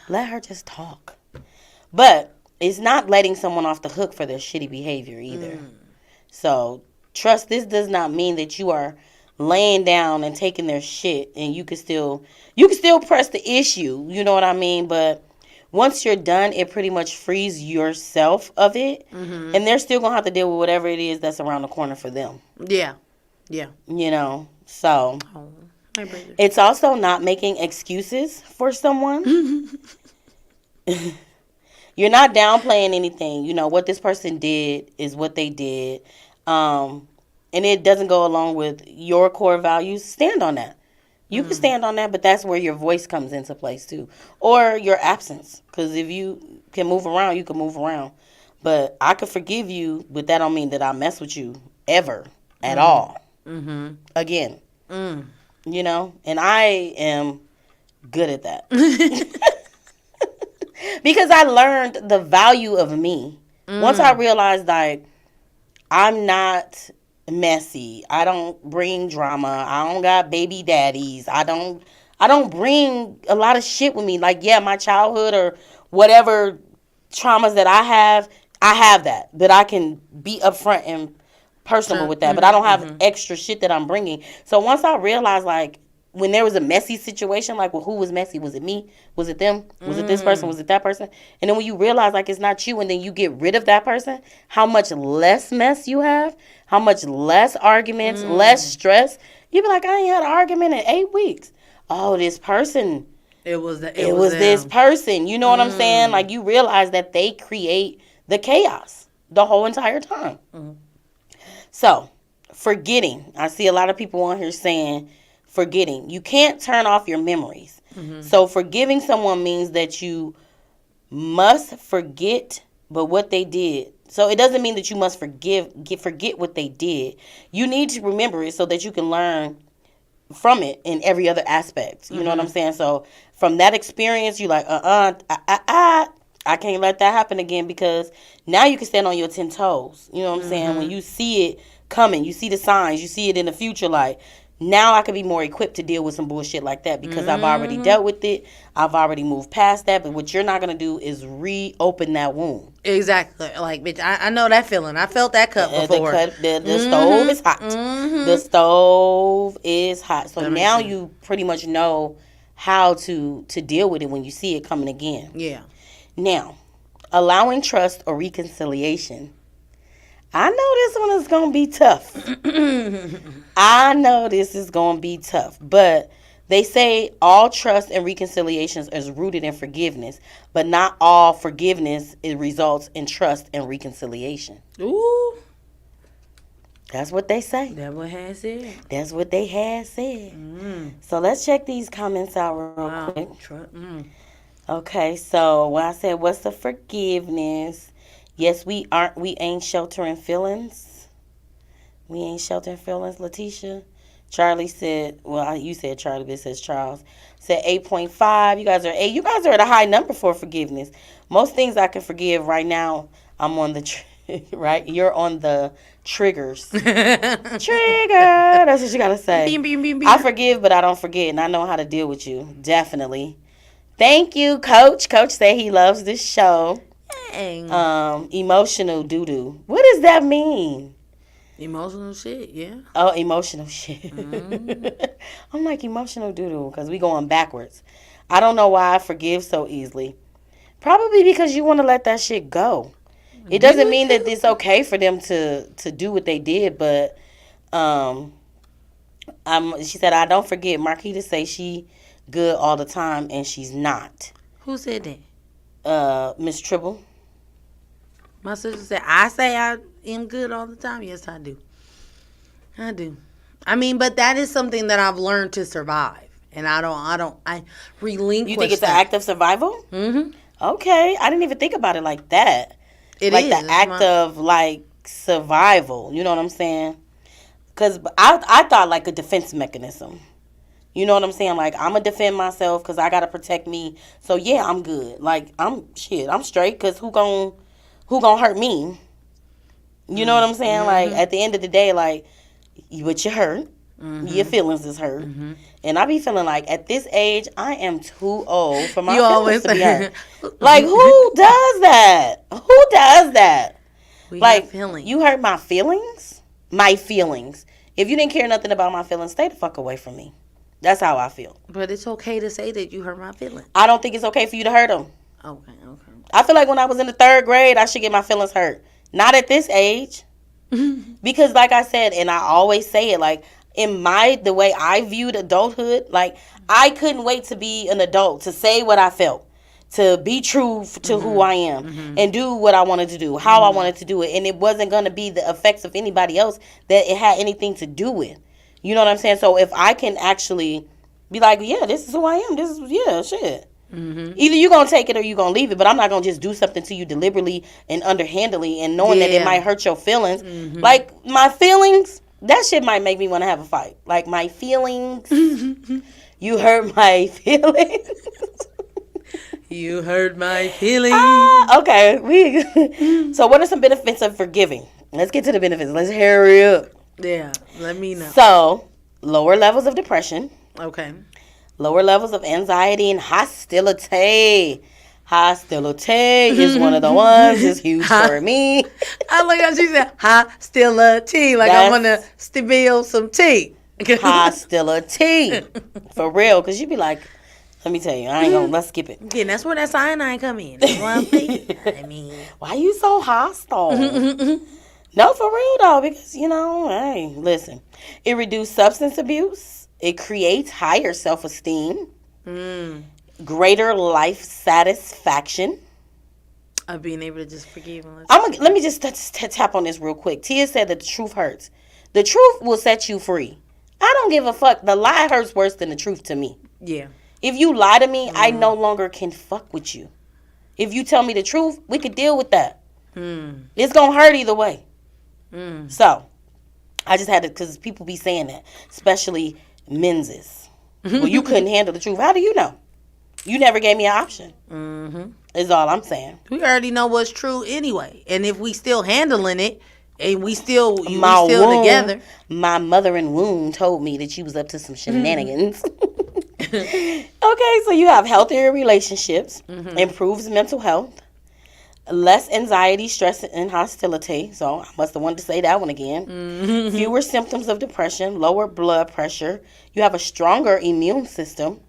Let her just talk. But it's not letting someone off the hook for their shitty behavior either. So trust, this does not mean that you are laying down and taking their shit, and you can still press the issue. You know what I mean? But once you're done, it pretty much frees yourself of it. And they're still going to have to deal with whatever it is that's around the corner for them. Yeah. So it's also not making excuses for someone. You're not downplaying anything. What this person did is what they did. And it doesn't go along with your core values. Stand on that. You can stand on that, but that's where your voice comes into place too. Or your absence. Because if you can move around, you can move around. But I could forgive you, but that don't mean that I mess with you ever at all. Mm-hmm. Again. You know? And I am good at that. Because I learned the value of me. Once I realized, like, I'm not messy. I don't bring drama. I don't got baby daddies. I don't bring a lot of shit with me. Like, yeah, my childhood or whatever traumas that I have that. But I can be upfront and personal with that. But I don't have extra shit that I'm bringing. So once I realized, like, when there was a messy situation, like, well, who was messy? Was it me? Was it them? Was it this person? Was it that person? And then when you realize, like, it's not you, and then you get rid of that person, how much less mess you have, how much less arguments, less stress. You be like, I ain't had an argument in 8 weeks. Oh, this person. It was this person. You know what I'm saying? Like, you realize that they create the chaos the whole entire time. So, forgetting. I see a lot of people on here saying, forgetting. You can't turn off your memories. So forgiving someone means that you must forget but what they did. So it doesn't mean that you must forget what they did. You need to remember it so that you can learn from it in every other aspect. You know what I'm saying? So from that experience, you're like, I can't let that happen again, because now you can stand on your 10 toes. You know what I'm saying? When you see it coming, you see the signs, you see it in the future, like, now I could be more equipped to deal with some bullshit like that, because I've already dealt with it. I've already moved past that. But what you're not going to do is reopen that wound. Exactly. Like, bitch, I know that feeling. I felt that cut before. The stove is hot. The stove is hot. So now you pretty much know how to deal with it when you see it coming again. Yeah. Now, allowing trust or reconciliation. I know this one is going to be tough. I know this is going to be tough. But they say all trust and reconciliations is rooted in forgiveness. But not all forgiveness results in trust and reconciliation. Ooh. That's what they say. That's what had said. That's what they had said. So let's check these comments out real quick. Okay, so when I said, what's the forgiveness? Yes, we ain't sheltering feelings. We ain't sheltering feelings, Letitia. Charlie said, well, you said Charlie, but it says Charles. Said 8.5. You guys are 8. You guys are at a high number for forgiveness. Most things I can forgive right now, I'm on the, right? You're on the triggers. Trigger. That's what you got to say. Beam, beam, beam, beam. I forgive, but I don't forget, and I know how to deal with you. Definitely. Thank you, Coach. Coach said he loves this show. Emotional doo-doo. What does that mean? Emotional shit, yeah. Oh, emotional shit. I'm like, emotional doo-doo, because we going backwards. I don't know why I forgive so easily. Probably because you want to let that shit go. It doesn't mean that it's okay for them to do what they did, but she said, I don't forget. Marquita say she good all the time, and she's not. Who said that? Miss Tribble. My sister said, I say I am good all the time. Yes, I do. I do. I mean, but that is something that I've learned to survive. And I relinquish. You think it's an act of survival? Mm-hmm. Okay. I didn't even think about it like that. It like is. The act of, like, survival. You know what I'm saying? Because I thought like a defense mechanism. You know what I'm saying? Like, I'm going to defend myself because I got to protect me. So, yeah, I'm good. Like, I'm straight, because who gon' hurt me? You know what I'm saying? Like, at the end of the day, like, but you're hurt. Your feelings is hurt. And I be feeling like, at this age, I am too old for my feelings to be hurt. Like, who does that? Who does that? Like, you hurt my feelings? My feelings. If you didn't care nothing about my feelings, stay the fuck away from me. That's how I feel. But it's okay to say that you hurt my feelings. I don't think it's okay for you to hurt them. Okay. I feel like when I was in the 3rd grade, I should get my feelings hurt. Not at this age. Because like I said, and I always say it, like, in the way I viewed adulthood, like, I couldn't wait to be an adult, to say what I felt, to be true to who I am, and do what I wanted to do, how I wanted to do it. And it wasn't going to be the effects of anybody else that it had anything to do with. You know what I'm saying? So if I can actually Be like, yeah, this is who I am. This is, yeah, shit. Mm-hmm. Either you're going to take it or you're going to leave it, but I'm not going to just do something to you deliberately and underhandedly and knowing that it might hurt your feelings. Mm-hmm. Like, my feelings, that shit might make me want to have a fight. Like, my feelings, you hurt my feelings. You hurt my feelings. Okay. So what are some benefits of forgiving? Let's get to the benefits. Let's hurry up. Yeah, let me know. So, lower levels of depression. Okay. Lower levels of anxiety and hostility. Hostility is one of the ones. It's huge for me. I like how she said hostility. Like I want to spill some tea. Hostility. For real. Because you be like, let me tell you, I ain't gonna, let's skip it. Yeah, that's where that cyanide come in. That's why I'm thinking. I mean. Why you so hostile? No, for real though, because, you know, hey, listen. It reduces substance abuse. It creates higher self-esteem. Greater life satisfaction. Of being able to just forgive. Let me just tap on this real quick. Tia said that the truth hurts. The truth will set you free. I don't give a fuck. The lie hurts worse than the truth to me. Yeah. If you lie to me, I no longer can fuck with you. If you tell me the truth, we could deal with that. It's going to hurt either way. So, I just had to, because people be saying that, especially Mizz. Well, you couldn't handle the truth. How do you know? You never gave me an option. Is all I'm saying. We already know what's true anyway. And if we still handling it, and we still together. My mother in womb told me that she was up to some shenanigans. Okay, so you have healthier relationships, improves mental health, less anxiety, stress, and hostility. So I must have wanted to say that one again. Fewer symptoms of depression, lower blood pressure. You have a stronger immune system.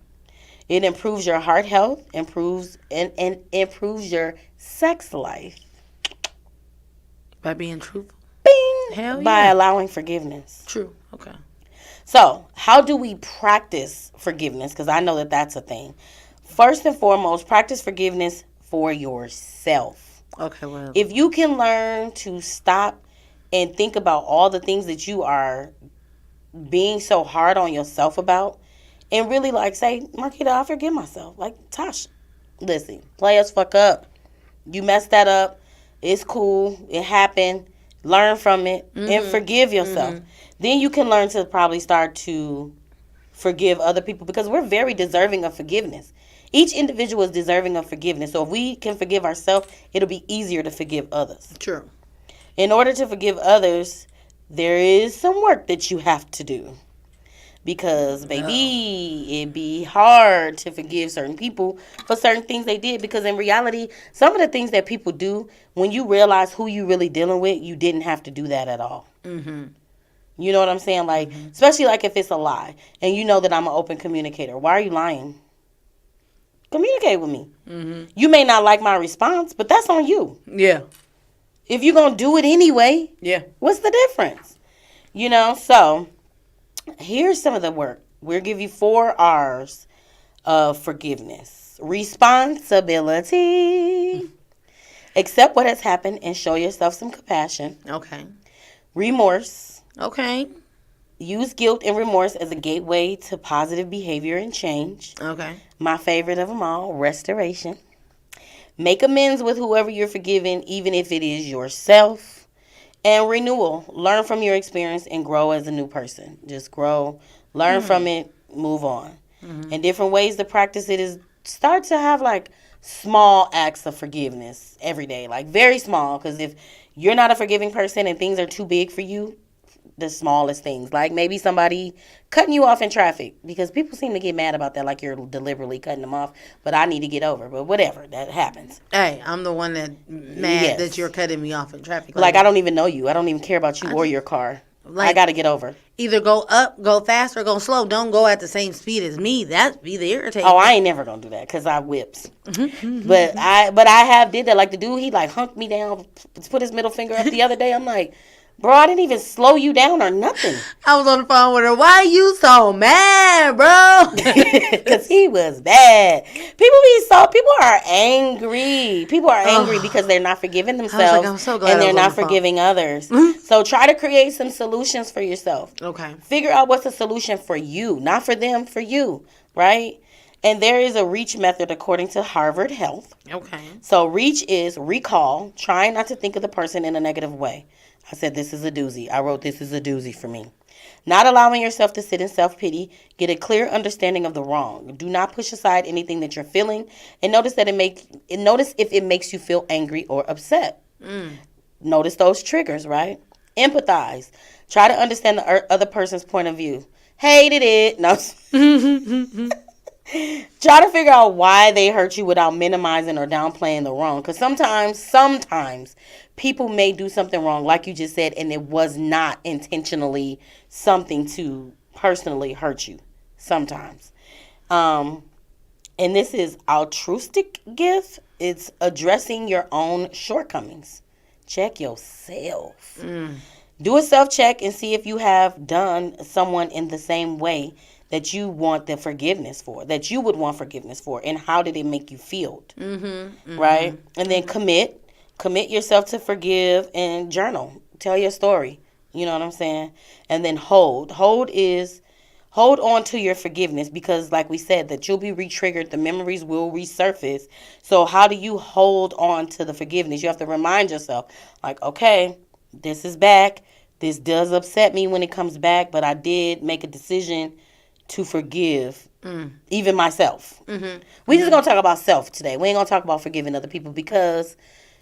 It improves your heart health, improves your sex life. By being truthful? Bing! Hell yeah. By allowing forgiveness. True. Okay. So, how do we practice forgiveness? Because I know that that's a thing. First and foremost, practice forgiveness for yourself. Okay, well. If you can learn to stop and think about all the things that you are being so hard on yourself about, and really like say, Marquita, I forgive myself. Like, Tosh, listen, play us fuck up. You messed that up. It's cool. It happened. Learn from it and forgive yourself. Then you can learn to probably start to forgive other people because we're very deserving of forgiveness. Each individual is deserving of forgiveness. So if we can forgive ourselves, it'll be easier to forgive others. True. In order to forgive others, there is some work that you have to do. Because, baby, it'd be hard to forgive certain people for certain things they did. Because in reality, some of the things that people do, when you realize who you really dealing with, you didn't have to do that at all. You know what I'm saying? Like, especially like if it's a lie. And you know that I'm an open communicator. Why are you lying? Communicate with me. You may not like my response, but that's on you. Yeah. If you're going to do it anyway, what's the difference? You know, so here's some of the work. We'll give you 4 R's of forgiveness. Responsibility. Accept what has happened and show yourself some compassion. Okay. Remorse. Okay. Use guilt and remorse as a gateway to positive behavior and change. Okay. My favorite of them all, restoration. Make amends with whoever you're forgiving, even if it is yourself. And renewal. Learn from your experience and grow as a new person. Just grow. Learn from it. Move on. And different ways to practice it is start to have like small acts of forgiveness every day. Like very small. Because if you're not a forgiving person and things are too big for you, the smallest things. Like maybe somebody cutting you off in traffic. Because people seem to get mad about that. Like you're deliberately cutting them off. But I need to get over. But whatever. That happens. Hey, I'm the one that mad that you're cutting me off in traffic. Like I don't even know you. I don't even care about you or your car. Like, I got to get over. Either go up, go fast, or go slow. Don't go at the same speed as me. That'd be the irritating. Oh, I ain't never going to do that because I whips. But I have did that. Like the dude, he like hunked me down, put his middle finger up the other day. I'm like, Bro, I didn't even slow you down or nothing. I was on the phone with her. Why are you so mad, bro? Because he was bad. People are angry. People are angry because they're not forgiving themselves. I'm so glad and I they're was on not the phone. forgiving others. So try to create some solutions for yourself. Okay. Figure out what's the solution for you, not for them, for you, right? And there is a REACH method according to Harvard Health. Okay. So REACH is recall, trying not to think of the person in a negative way. I said this is a doozy. I wrote this is a doozy for me. Not allowing yourself to sit in self-pity. Get a clear understanding of the wrong. Do not push aside anything that you're feeling, and notice if it makes you feel angry or upset. Notice those triggers, right? Empathize. Try to understand the other person's point of view. Hated it. No. Try to figure out why they hurt you without minimizing or downplaying the wrong. Because sometimes people may do something wrong, like you just said, and it was not intentionally something to personally hurt you. Sometimes. And this is altruistic gift. It's addressing your own shortcomings. Check yourself. Do a self-check and see if you have done someone in the same way that you want the forgiveness for, that you would want forgiveness for, and how did it make you feel, right? And then commit yourself to forgive and journal. Tell your story, you know what I'm saying? And then hold on to your forgiveness because, like we said, that you'll be re-triggered, the memories will resurface. So how do you hold on to the forgiveness? You have to remind yourself, like, okay, this is back. This does upset me when it comes back, but I did make a decision to forgive even myself. We just going to talk about self today. We ain't going to talk about forgiving other people because,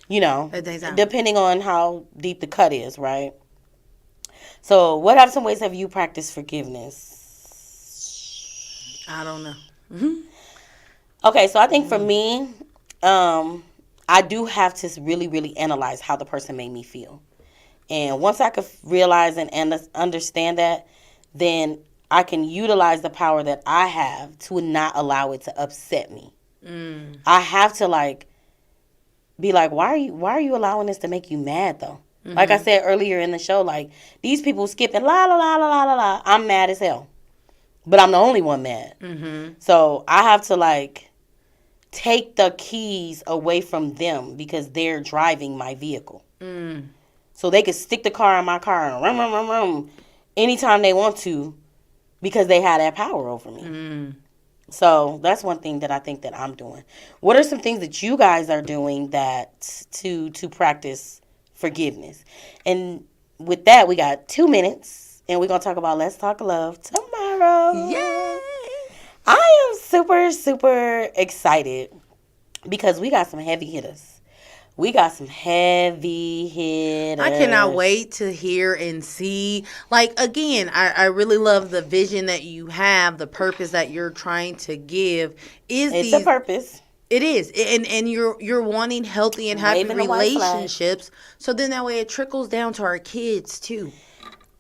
depending on how deep the cut is, right? So what some ways have you practiced forgiveness? I don't know. Okay, so I think for me, I do have to really, really analyze how the person made me feel. And once I could realize and understand that, then I can utilize the power that I have to not allow it to upset me. I have to be like, why are you allowing this to make you mad though? Like I said earlier in the show, like these people skipping la la la la la la la. I'm mad as hell, but I'm the only one mad. So I have to take the keys away from them because they're driving my vehicle. So they can stick the car in my car and rum rum rum rum anytime they want to. Because they had that power over me. So that's one thing that I think that I'm doing. What are some things that you guys are doing that to practice forgiveness? And with that, we got 2 minutes, and we're gonna talk about Let's Talk Love tomorrow. Yay! I am super, super excited because we got some heavy hitters. We got some heavy hitters. I cannot wait to hear and see. Again, I really love the vision that you have, the purpose that you're trying to give. It's a purpose. It is. And you're wanting healthy and happy relationships. So then that way it trickles down to our kids too.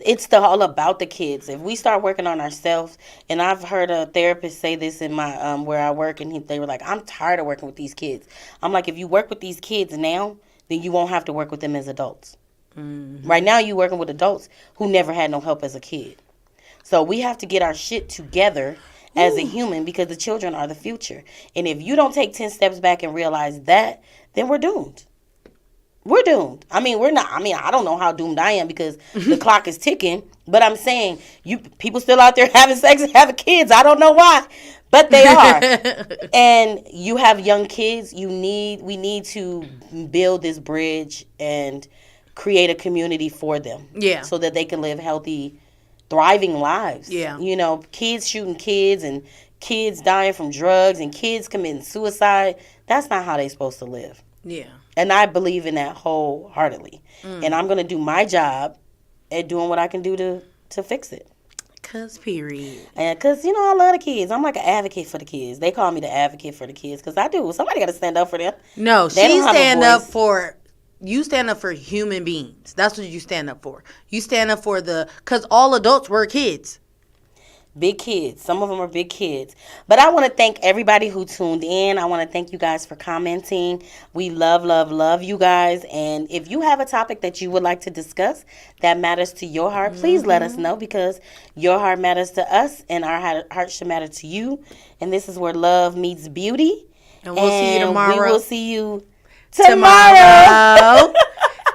It's all about the kids. If we start working on ourselves, and I've heard a therapist say this in my where I work, and they were like, I'm tired of working with these kids. I'm like, if you work with these kids now, then you won't have to work with them as adults. Right now, you're working with adults who never had no help as a kid. So we have to get our shit together as a human because the children are the future. And if you don't take 10 steps back and realize that, then we're doomed. We're doomed. We're not. I don't know how doomed I am because the clock is ticking. But I'm saying, people still out there having sex and having kids. I don't know why, but they are. And you have young kids. We need to build this bridge and create a community for them. Yeah. So that they can live healthy, thriving lives. Yeah. Kids shooting kids and kids dying from drugs and kids committing suicide. That's not how they're supposed to live. Yeah. And I believe in that wholeheartedly. And I'm going to do my job at doing what I can do to fix it. Period. And because, I love the kids. I'm like an advocate for the kids. They call me the advocate for the kids because I do. Somebody got to stand up for them. No, you stand up for human beings. That's what you stand up for. You stand up for because all adults were kids. Big kids. Some of them are big kids. But I want to thank everybody who tuned in. I want to thank you guys for commenting. We love, love, love you guys. And if you have a topic that you would like to discuss that matters to your heart, please let us know, because your heart matters to us and our heart should matter to you. And this is where love meets beauty. And we'll see you tomorrow. We will see you tomorrow.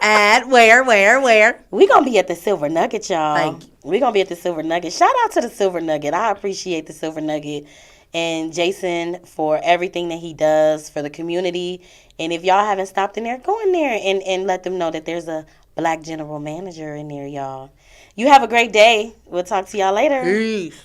At where? We're going to be at the Silver Nugget, y'all. Thank you. We're going to be at the Silver Nugget. Shout out to the Silver Nugget. I appreciate the Silver Nugget and Jason for everything that he does for the community. And if y'all haven't stopped in there, go in there and let them know that there's a black general manager in there, y'all. You have a great day. We'll talk to y'all later. Peace.